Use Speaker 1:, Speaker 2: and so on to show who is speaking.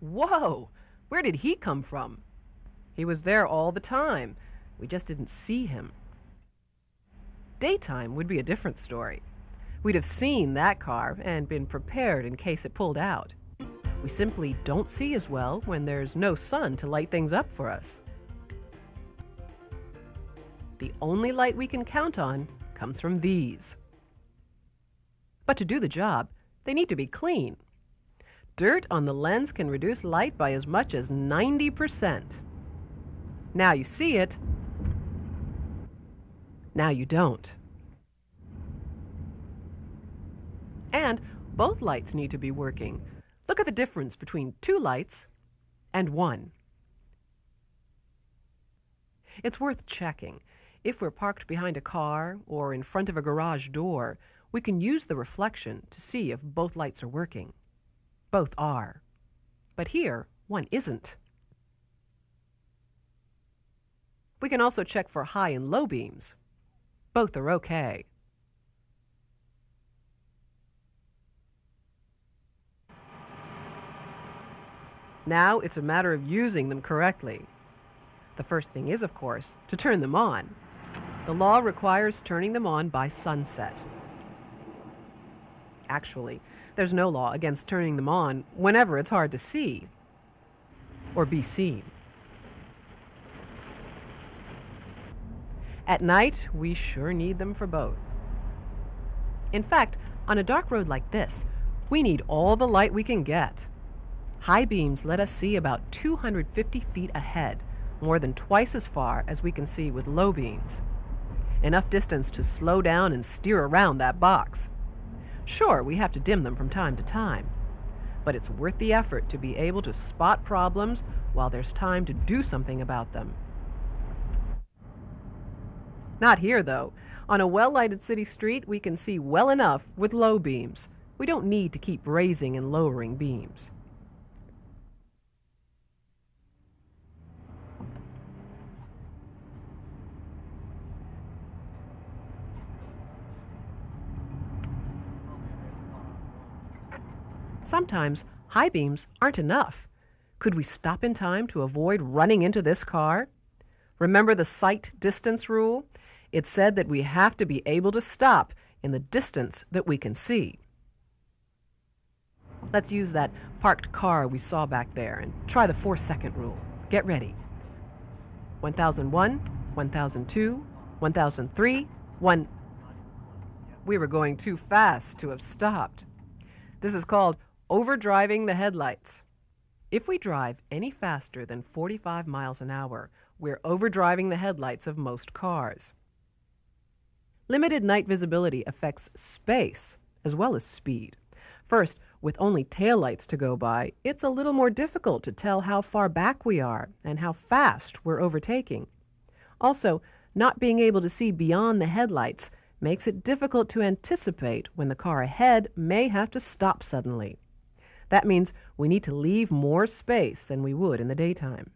Speaker 1: Whoa! Where did he come from? He was there all the time. We just didn't see him. Daytime would be a different story. We'd have seen that car and been prepared in case it pulled out. We simply don't see as well when there's no sun to light things up for us. The only light we can count on comes from these. But to do the job, they need to be clean. Dirt on the lens can reduce light by as much as 90%. Now you see it, now you don't. And both lights need to be working. Look at the difference between 2 lights and 1. It's worth checking. If we're parked behind a car or in front of a garage door, we can use the reflection to see if both lights are working. Both are. But here, one isn't. We can also check for high and low beams. Both are okay. Now it's a matter of using them correctly. The first thing is, of course, to turn them on. The law requires turning them on by sunset. Actually, there's no law against turning them on whenever it's hard to see or be seen. At night, we sure need them for both. In fact, on a dark road like this, we need all the light we can get. High beams let us see about 250 feet ahead, more than twice as far as we can see with low beams. Enough distance to slow down and steer around that box. Sure, we have to dim them from time to time, but it's worth the effort to be able to spot problems while there's time to do something about them. Not here, though. On a well-lighted city street, we can see well enough with low beams. We don't need to keep raising and lowering beams. Sometimes high beams aren't enough. Could we stop in time to avoid running into this car? Remember the sight distance rule? It said that we have to be able to stop in the distance that we can see. Let's use that parked car we saw back there and try the 4-second rule. Get ready. 1001, 1002, 1003, 1. We were going too fast to have stopped. This is called overdriving the headlights. If we drive any faster than 45 miles an hour, we're overdriving the headlights of most cars. Limited night visibility affects space as well as speed. First, with only taillights to go by, it's a little more difficult to tell how far back we are and how fast we're overtaking. Also, not being able to see beyond the headlights makes it difficult to anticipate when the car ahead may have to stop suddenly. That means we need to leave more space than we would in the daytime.